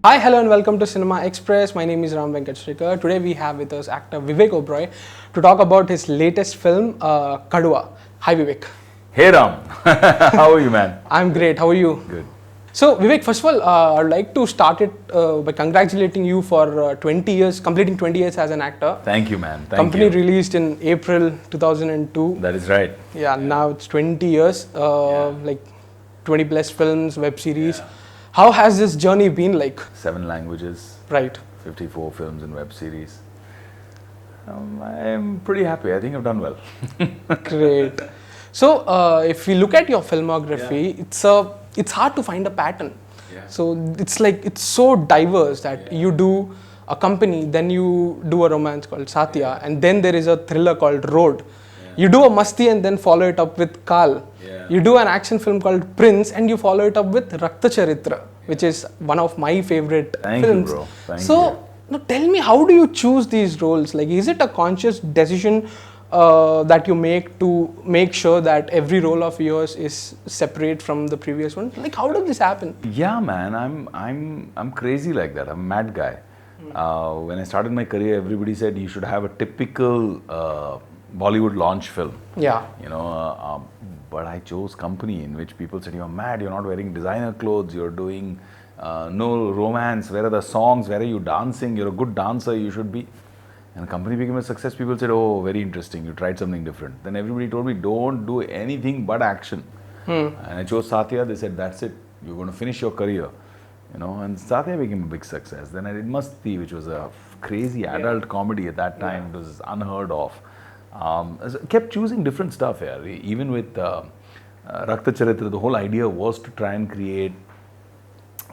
Hi, hello and welcome to Cinema Express. My name is Ram Venkat Srikar. Today we have with us actor Vivek Oberoi to talk about his latest film, Kaduva. Hi Vivek. Hey Ram, how are you, man? I'm great. How are you? Good. So Vivek, first of all, I'd like to start it by congratulating you for 20 years, completing 20 years as an actor. Thank you, man. Thank Company you. released in April 2002. That is right. Yeah, now it's 20 years, like 20 plus films, web series. Yeah. How has this journey been like? 7 languages, Right. 54 films and web series. I'm pretty happy. I think I've done well. Great. So, if we look at your filmography, it's hard to find a pattern. Yeah. So it's so diverse that you do a company, then you do a romance called Satya, and then there is a thriller called Road. You do a masti and then follow it up with Kal. You do an action film called Prince and you follow it up with Rakta Charitra, which is one of my favorite films. You, bro. Thank you. So, now tell me, how do you choose these roles? Like, is it a conscious decision that you make to make sure that every role of yours is separate from the previous one? Like, how did this happen? Yeah, man. I'm crazy like that. I'm a mad guy. When I started my career, everybody said you should have a typical Bollywood launch film. Yeah. You know, but I chose company in which people said, you're mad, you're not wearing designer clothes, you're doing no romance, where are the songs, where are you dancing, you're a good dancer, you should be. And the company became a success. People said, oh, very interesting, you tried something different. Then everybody told me, don't do anything but action. And I chose Satya. They said, that's it, you're going to finish your career. You know, and Satya became a big success. Then I did Masti, which was a crazy adult comedy at that time. It was unheard of. So kept choosing different stuff here. Even with Rakta Charitra, the whole idea was to try and create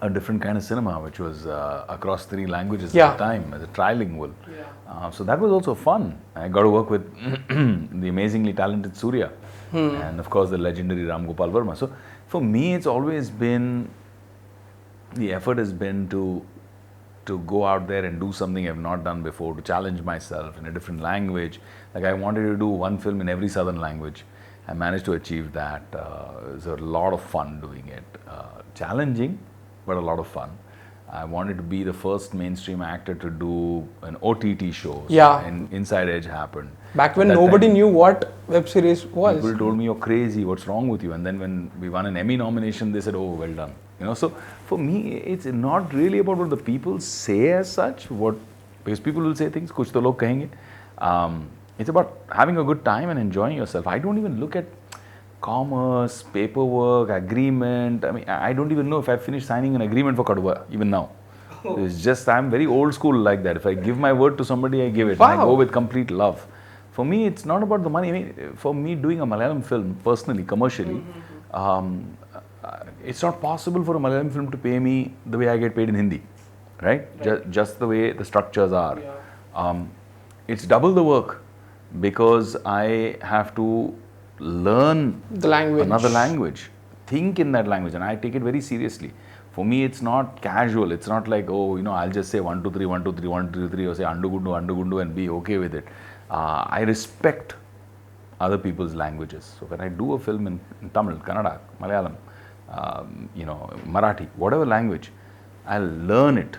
a different kind of cinema, which was across 3 languages at the time, as a trilingual. So that was also fun. I got to work with the amazingly talented Surya and of course the legendary Ram Gopal Verma. So for me, it's always been, the effort has been to go out there and do something I've not done before, to challenge myself in a different language. Like I wanted to do one film in every southern language. I managed to achieve that. It was a lot of fun doing it. Challenging, but a lot of fun. I wanted to be the first mainstream actor to do an OTT show. And Inside Edge happened. Back when nobody knew what web series was. People told me, you're crazy, what's wrong with you? And then when we won an Emmy nomination, they said, oh, well done. You know, so for me, it's not really about what the people say as such, because people will say things, kuch to log kahenge. It's about having a good time and enjoying yourself. I don't even look at commerce, paperwork, agreement. I mean, I don't even know if I finished signing an agreement for Kaduva, even now. It's just, I'm very old school like that. If I give my word to somebody, I give it. And I go with complete love. For me, it's not about the money. I mean, for me, doing a Malayalam film, personally, commercially, it's not possible for a Malayalam film to pay me the way I get paid in Hindi, right? Just the way the structures are. It's double the work because I have to learn another language, think in that language, and I take it very seriously. For me, it's not casual. It's not like, oh, you know, I'll just say 1, 2, 3, 1, 2, 3, 1, 2, 3, or say Andugundu and be okay with it. I respect other people's languages. So when I do a film in Tamil, Kannada, Malayalam, you know, Marathi, whatever language, I'll learn it.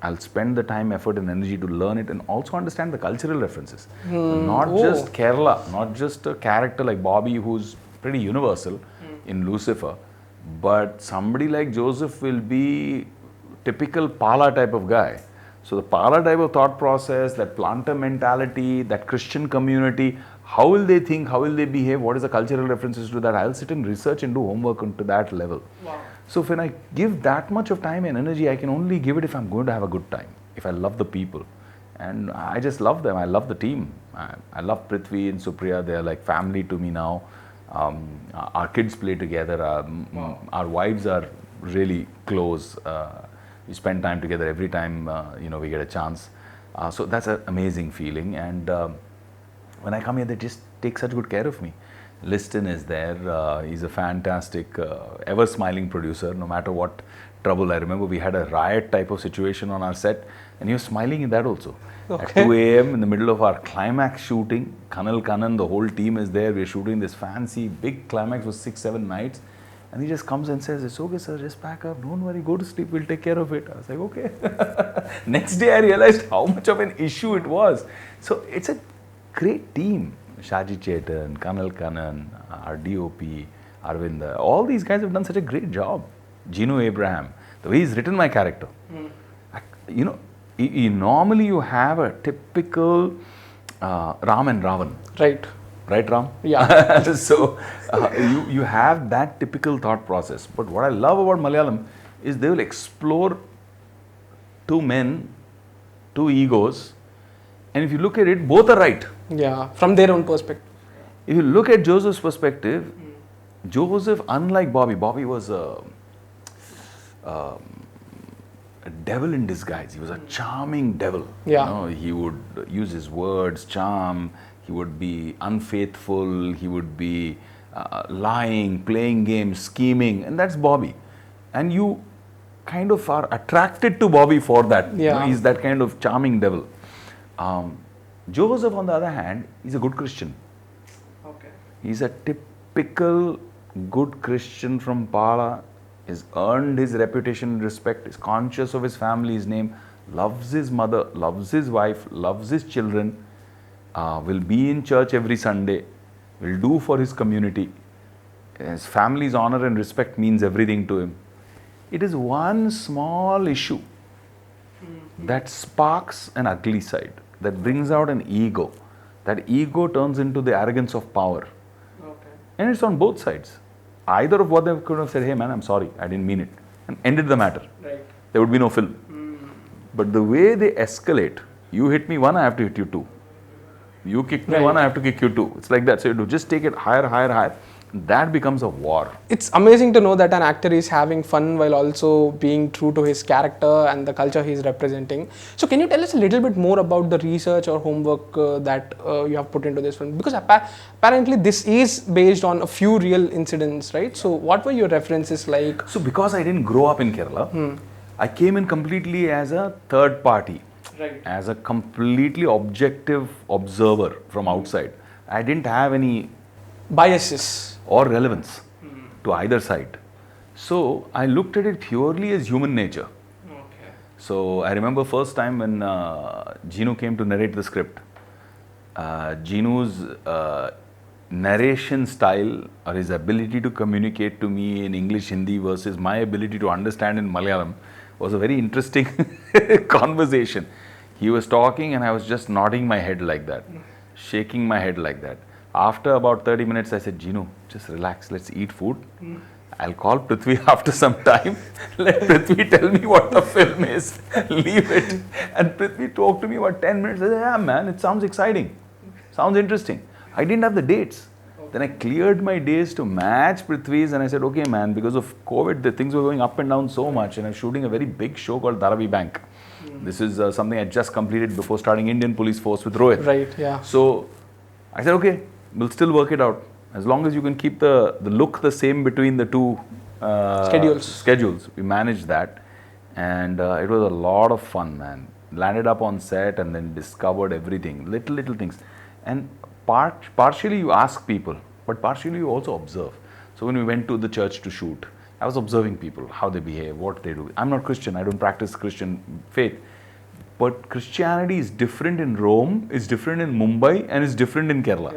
I'll spend the time, effort and energy to learn it and also understand the cultural references. Not just Kerala, not just a character like Bobby who's pretty universal in Lucifer, but somebody like Joseph will be typical Pala type of guy. So the Pala type of thought process, that planter mentality, that Christian community, how will they think, how will they behave, what is the cultural references to that? I'll sit and research and do homework onto that level. So when I give that much of time and energy, I can only give it if I'm going to have a good time, if I love the people. And I just love them. I love the team. I love Prithvi and Supriya. They're like family to me now. Our kids play together. Our wives are really close. We spend time together every time you know, we get a chance. So that's an amazing feeling. And when I come here, they just take such good care of me. Liston is there. He's a fantastic, ever smiling producer, no matter what trouble. I remember we had a riot type of situation on our set, and he was smiling in that also. At 2 a.m. in the middle of our climax shooting, Kanal Kanan, the whole team is there. We're shooting this fancy big climax for 6-7 nights. And he just comes and says, "It's okay, sir, just pack up, don't worry, go to sleep, we'll take care of it." I was like, okay. Next day I realized how much of an issue it was. So it's a great team. Shaji Chetan, Kanal Kanan, our DOP, Arvind, all these guys have done such a great job. Gino Abraham, the way he's written my character. You know, normally you have a typical Ram and Ravan. Right. Right, Ram? Yeah. So you have that typical thought process. But what I love about Malayalam is they will explore two men, two egos, and if you look at it, both are right. Yeah, from their own perspective. If you look at Joseph's perspective, Joseph, unlike Bobby was a devil in disguise. He was a charming devil. Yeah. You know, he would use his words, charm. He would be unfaithful. He would be lying, playing games, scheming, and that's Bobby. And you kind of are attracted to Bobby for that. Yeah. You know, he's that kind of charming devil. Joseph, on the other hand, is a good Christian. Okay. He's a typical good Christian from Pala. He's earned his reputation and respect. Is conscious of his family, his name. Loves his mother. Loves his wife. Loves his children. Will be in church every Sunday. Will do for his community. His family's honor and respect means everything to him. It is one small issue that sparks an ugly side, that brings out an ego. That ego turns into the arrogance of power. Okay. And it's on both sides. Either of what they could have said, "Hey man, I'm sorry, I didn't mean it," and ended the matter. Right. There would be no film. But the way they escalate, you hit me one, I have to hit you two. You kick me one, I have to kick you two. It's like that. So you do just take it higher, higher, higher. That becomes a war. It's amazing to know that an actor is having fun while also being true to his character and the culture he's representing. So can you tell us a little bit more about the research or homework that you have put into this film? Because apparently this is based on a few real incidents, right? So what were your references like? So because I didn't grow up in Kerala, I came in completely as a third party. Right. As a completely objective observer from outside. I didn't have any Biases. or relevance to either side. So I looked at it purely as human nature. Okay. So I remember first time when Gino came to narrate the script. Gino's narration style or his ability to communicate to me in English, Hindi versus my ability to understand in Malayalam was a very interesting conversation. He was talking and I was just nodding my head like that, shaking my head like that. After about 30 minutes, I said, "Gino, just relax, let's eat food. I'll call Prithvi after some time. Let Prithvi tell me what the film is. Leave it." And Prithvi talked to me about 10 minutes. I said, "Yeah, man, it sounds exciting. Sounds interesting." I didn't have the dates. Then I cleared my days to match Prithvi's and I said, "Okay, man, because of COVID, the things were going up and down so much and I'm shooting a very big show called Dharavi Bank." This is something I just completed before starting Indian Police Force with Rohit. Right, yeah. So I said, "Okay, we'll still work it out. As long as you can keep the look the same between the two schedules." We managed that. And it was a lot of fun, man. Landed up on set and then discovered everything. Little things. And partially you ask people, but partially you also observe. So when we went to the church to shoot, I was observing people, how they behave, what they do. I'm not Christian, I don't practice Christian faith. But Christianity is different in Rome, is different in Mumbai, and is different in Kerala.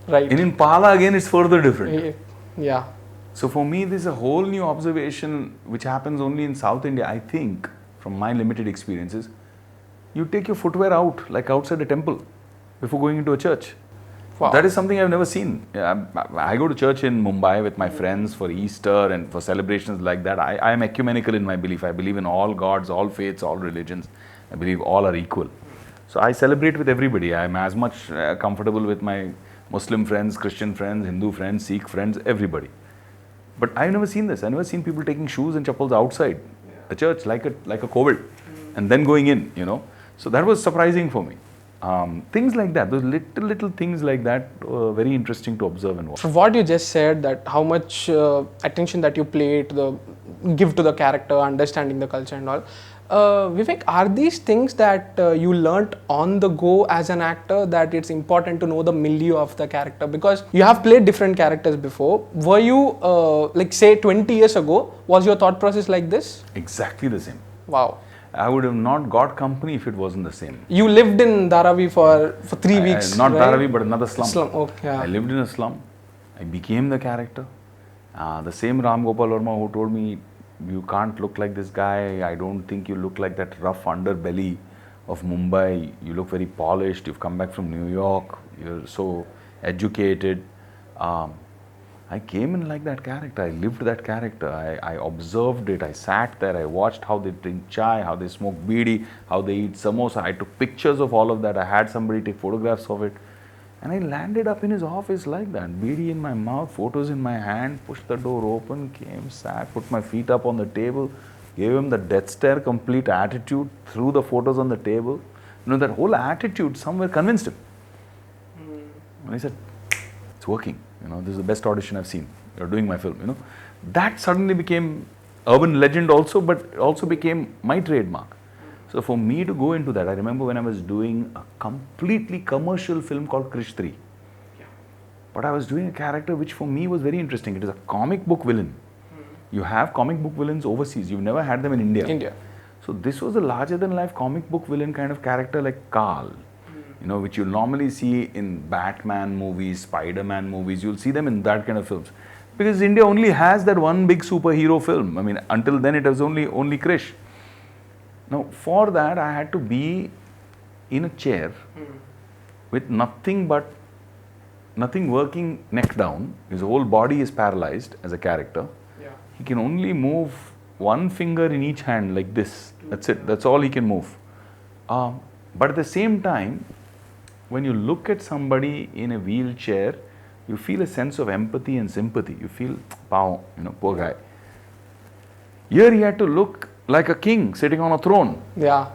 Right. And in Pala again, it's further different. Yeah. So for me, this is a whole new observation which happens only in South India. I think, from my limited experiences, you take your footwear out, like outside a temple, before going into a church. Wow. That is something I've never seen. I go to church in Mumbai with my friends for Easter and for celebrations like that. I am ecumenical in my belief. I believe in all gods, all faiths, all religions. I believe all are equal. So I celebrate with everybody. I am as much comfortable with my Muslim friends, Christian friends, Hindu friends, Sikh friends, everybody. But I've never seen this. I've never seen people taking shoes and chappals outside the church like a COVID and then going in, you know. So that was surprising for me. Things like that, those little things like that, very interesting to observe and watch. From what you just said, that how much attention that you give to the character, understanding the culture and all, Vivek, are these things that you learnt on the go as an actor, that it's important to know the milieu of the character? Because you have played different characters before. Were you, like say 20 years ago, was your thought process like this? Exactly the same. Wow. I would have not got company if it wasn't the same. You lived in Dharavi for 3 weeks, Not right? Dharavi, but another slum. Okay, yeah. I lived in a slum. I became the character. The same Ram Gopal Verma who told me, you can't look like this guy. I don't think you look like that rough underbelly of Mumbai. You look very polished. You've come back from New York. You're so educated. I came in like that character. I lived that character. I observed it. I sat there. I watched how they drink chai, how they smoke beedi, how they eat samosa. I took pictures of all of that. I had somebody take photographs of it. And I landed up in his office like that. Beedi in my mouth, photos in my hand, pushed the door open, came, sat, put my feet up on the table, gave him the death stare complete attitude, threw the photos on the table. That whole attitude somewhere convinced him. And he said, it's working. This is the best audition I've seen. You're doing my film. That suddenly became urban legend also, but it also became my trademark. So for me to go into that, I remember when I was doing a completely commercial film called Krish 3. But I was doing a character which for me was very interesting. It is a comic book villain. You have comic book villains overseas. You've never had them in India. So this was a larger than life comic book villain kind of character like Carl. Which you'll normally see in Batman movies, Spider-Man movies. You'll see them in that kind of films. Because India only has that one big superhero film. Until then it was only Krish. Now, for that, I had to be in a chair with nothing working neck down. His whole body is paralyzed as a character. Yeah. He can only move one finger in each hand like this. That's it. That's all he can move. But at the same time, when you look at somebody in a wheelchair, you feel a sense of empathy and sympathy. You feel, poor guy. Here he had to look like a king sitting on a throne. Yeah.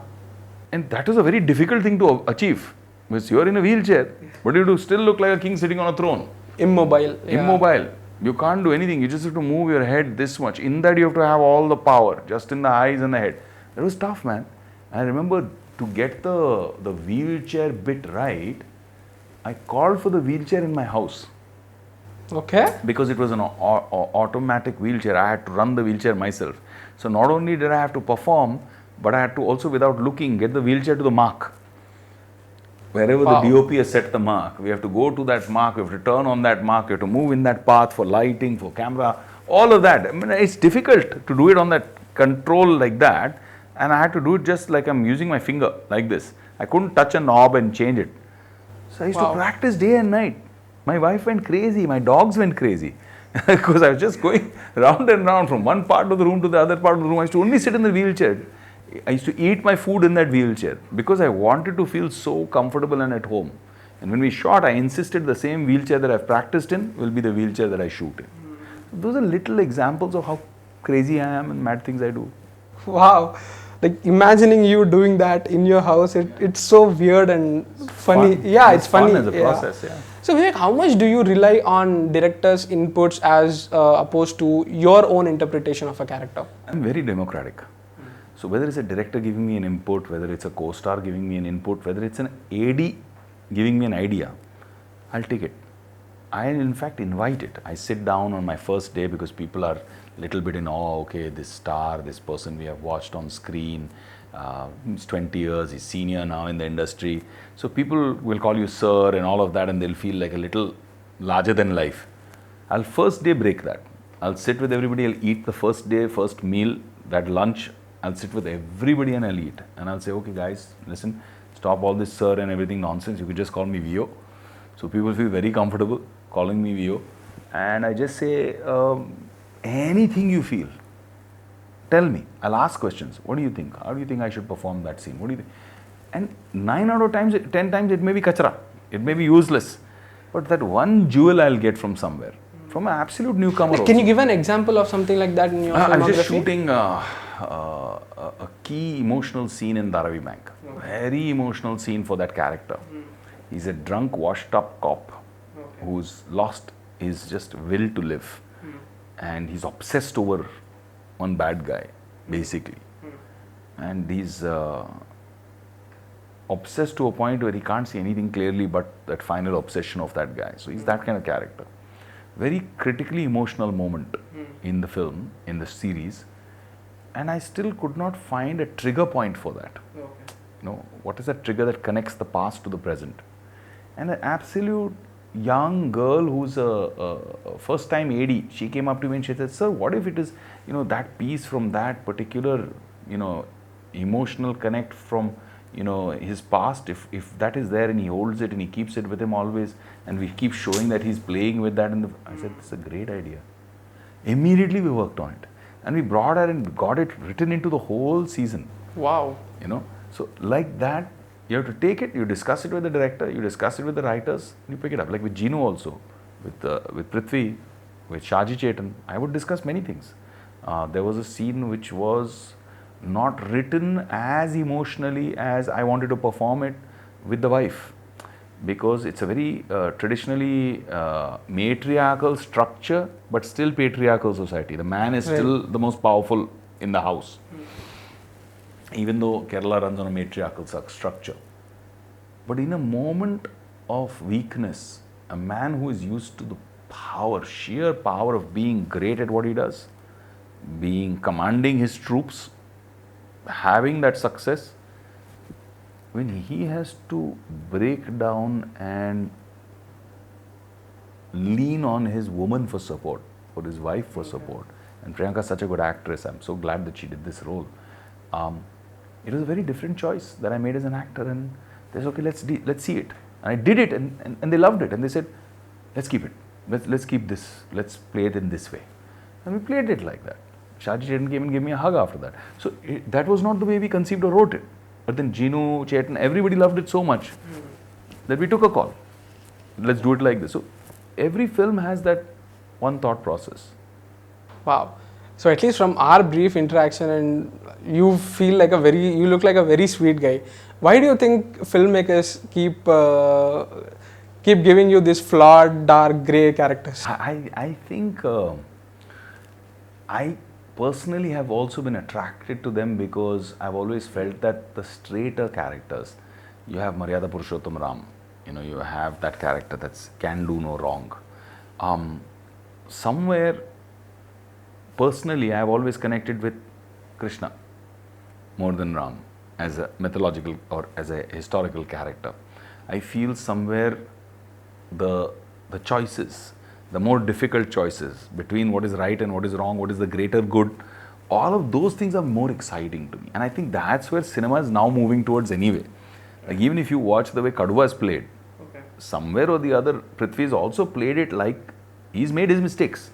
And that was a very difficult thing to achieve. Because you're in a wheelchair, but you do still look like a king sitting on a throne. Immobile. Yeah. Immobile. You can't do anything. You just have to move your head this much. In that you have to have all the power, just in the eyes and the head. That was tough, man. I remember to get the wheelchair bit right, I called for the wheelchair in my house. Okay. Because it was an automatic wheelchair. I had to run the wheelchair myself. So not only did I have to perform, but I had to also, without looking, get the wheelchair to the mark. Wherever the DOP has set the mark, we have to go to that mark, we have to turn on that mark, we have to move in that path for lighting, for camera, all of that. It's difficult to do it on that control like that. And I had to do it just like I'm using my finger, like this. I couldn't touch a knob and change it. So I used to practice day and night. My wife went crazy, my dogs went crazy. Because I was just going round and round from one part of the room to the other part of the room. I used to only sit in the wheelchair. I used to eat my food in that wheelchair because I wanted to feel so comfortable and at home. And when we shot, I insisted the same wheelchair that I've practiced in will be the wheelchair that I shoot in. So those are little examples of how crazy I am and mad things I do. Wow. Like imagining you doing that in your house, it's so weird and funny. Fun. Yeah, it's funny. Fun as a process, yeah. So Vivek, how much do you rely on directors' inputs as opposed to your own interpretation of a character? I'm very democratic. So whether it's a director giving me an input, whether it's a co-star giving me an input, whether it's an AD giving me an idea, I'll take it. I in fact invite it. I sit down on my first day because people are a little bit in awe. Okay, this star, this person we have watched on screen, he's 20 years, he's senior now in the industry. So people will call you sir and all of that, and they'll feel like a little larger than life. I'll first day break that. I'll sit with everybody, I'll eat the first day, first meal, that lunch. I'll sit with everybody and I'll eat. And I'll say, okay guys, listen, stop all this sir and everything nonsense. You can just call me Vio. So people feel very comfortable calling me Vio. And I just say, anything you feel, tell me. I'll ask questions. What do you think? How do you think I should perform that scene? What do you think? And 9 out of 10 times it may be kachra. It may be useless. But that one jewel I'll get from somewhere. From an absolute newcomer. Can you give an example of something like that in your filmography? I'm just shooting a key emotional scene in Dharavi Bank. Very emotional scene for that character. He's a drunk, washed up cop who's lost his just will to live. And he's obsessed over one bad guy, basically. and he's obsessed to a point where he can't see anything clearly but that final obsession of that guy. So he's that kind of character. Very critically emotional moment in the film, in the series, and I still could not find a trigger point for that. Okay. You know, what is that trigger that connects the past to the present? And an absolute young girl who's a first time AD, she came up to me and she said, "Sir, what if it is, you know, that piece from that particular, you know, emotional connect from, you know, his past, if that is there and he holds it and he keeps it with him always, and we keep showing that he's playing with that." I said, "It's a great idea." Immediately we worked on it and we brought her and got it written into the whole season. Wow. You know, so like that, you have to take it, you discuss it with the director, you discuss it with the writers, and you pick it up. Like with Gino also, with Prithvi, with Shaji Chetan, I would discuss many things. There was a scene which was not written as emotionally as I wanted to perform it with the wife, because it's a very traditionally matriarchal structure but still patriarchal society. The man is still the most powerful in the house, even though Kerala runs on a matriarchal structure. But in a moment of weakness, a man who is used to the power, sheer power of being great at what he does, commanding his troops, having that success, when he has to break down and lean on his woman for support, or his wife for support. And Priyanka is such a good actress. I'm so glad that she did this role. It was a very different choice that I made as an actor, and they said, "Okay, let's see it." And I did it, and they loved it, and they said, "Let's keep it. Let's keep this. Let's play it in this way." And we played it like that. Shaji Chetan came and gave me a hug after that. So that was not the way we conceived or wrote it. But then Gino, Chetan, everybody loved it so much that we took a call. Let's do it like this. So every film has that one thought process. Wow. So at least from our brief interaction, and you look like a very sweet guy. Why do you think filmmakers keep giving you these flawed, dark, grey characters? I think I personally have also been attracted to them because I've always felt that the straighter characters, you have Maryada Purushottam Ram, you know, you have that character that's can do no wrong. Somewhere, personally, I've always connected with Krishna more than Ram as a mythological or as a historical character. I feel somewhere the choices, the more difficult choices between what is right and what is wrong, what is the greater good, all of those things are more exciting to me. And I think that's where cinema is now moving towards anyway. Like even if you watch the way Kaduva is played, somewhere or the other, Prithvi has also played it like he's made his mistakes.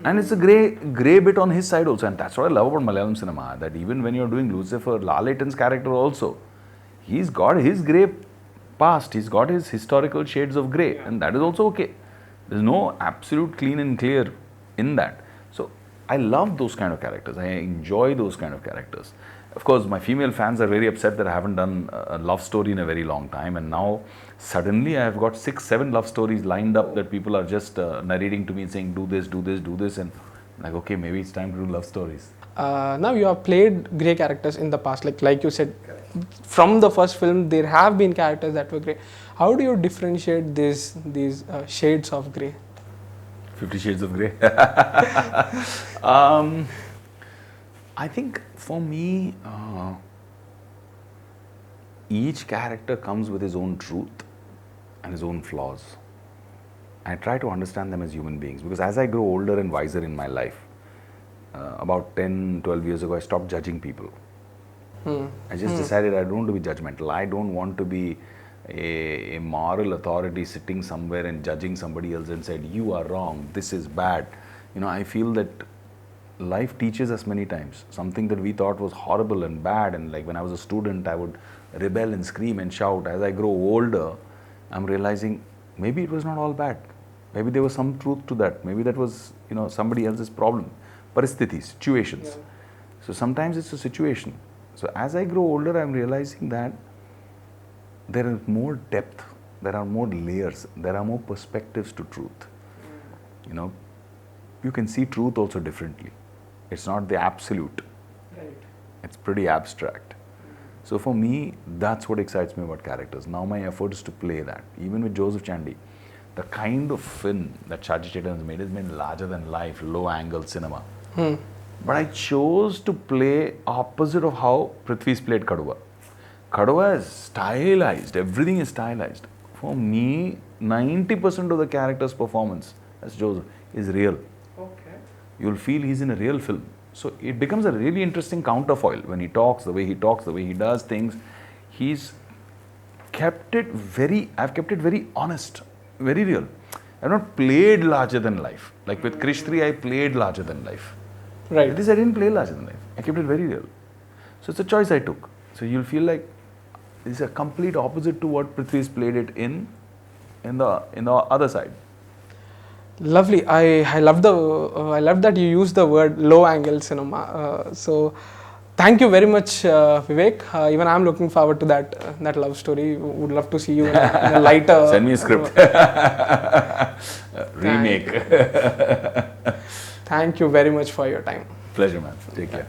And it's a grey bit on his side also. And that's what I love about Malayalam cinema, that even when you're doing Lucifer, Lalatan's character also, he's got his grey past, he's got his historical shades of grey, and that is also okay. There's no absolute clean and clear in that. So I love those kind of characters. I enjoy those kind of characters. Of course, my female fans are very upset that I haven't done a love story in a very long time, and now suddenly I have got 6-7 love stories lined up that people are just narrating to me and saying, do this, and I'm like, okay, maybe it's time to do love stories. Now you have played grey characters in the past, like you said, from the first film there have been characters that were grey. How do you differentiate these shades of grey? 50 Shades of Grey. I think for me, each character comes with his own truth and his own flaws. I try to understand them as human beings, because as I grow older and wiser in my life, about 10-12 years ago, I stopped judging people. I just decided I don't want to be judgmental. I don't want to be a moral authority sitting somewhere and judging somebody else and said, you are wrong, this is bad. You know, I feel that life teaches us many times something that we thought was horrible and bad, and like when I was a student I would rebel and scream and shout. As I grow older, I'm realizing maybe it was not all bad. Maybe there was some truth to that. Maybe that was, you know, somebody else's problem. Paristhiti, situations. So sometimes it's a situation. So as I grow older, I'm realizing that there is more depth, there are more layers, there are more perspectives to truth. You know, you can see truth also differently. It's not the absolute. Right. It's pretty abstract. So for me, that's what excites me about characters. Now my effort is to play that. Even with Joseph Chandy, the kind of film that Shaji Chetan has made is made larger than life, low angle cinema. But I chose to play opposite of how Prithvi's played Kaduva. Kaduva is stylized, everything is stylized. For me, 90% of the character's performance as Joseph is real. Okay. You'll feel he's in a real film. So it becomes a really interesting counterfoil when he talks, the way he talks, the way he does things. I've kept it very honest, very real. I've not played larger than life. Like with Krish 3, I played larger than life. Right. With this, I didn't play larger than life. I kept it very real. So it's a choice I took. So you'll feel like it's a complete opposite to what Prithvi's played it in the other side. Lovely. I love that you use the word low angle cinema. So thank you very much, Vivek. Even I'm looking forward to that love story. Would love to see you in a lighter. Send me a script. Remake. Thank you very much for your time. Pleasure, man. Take care.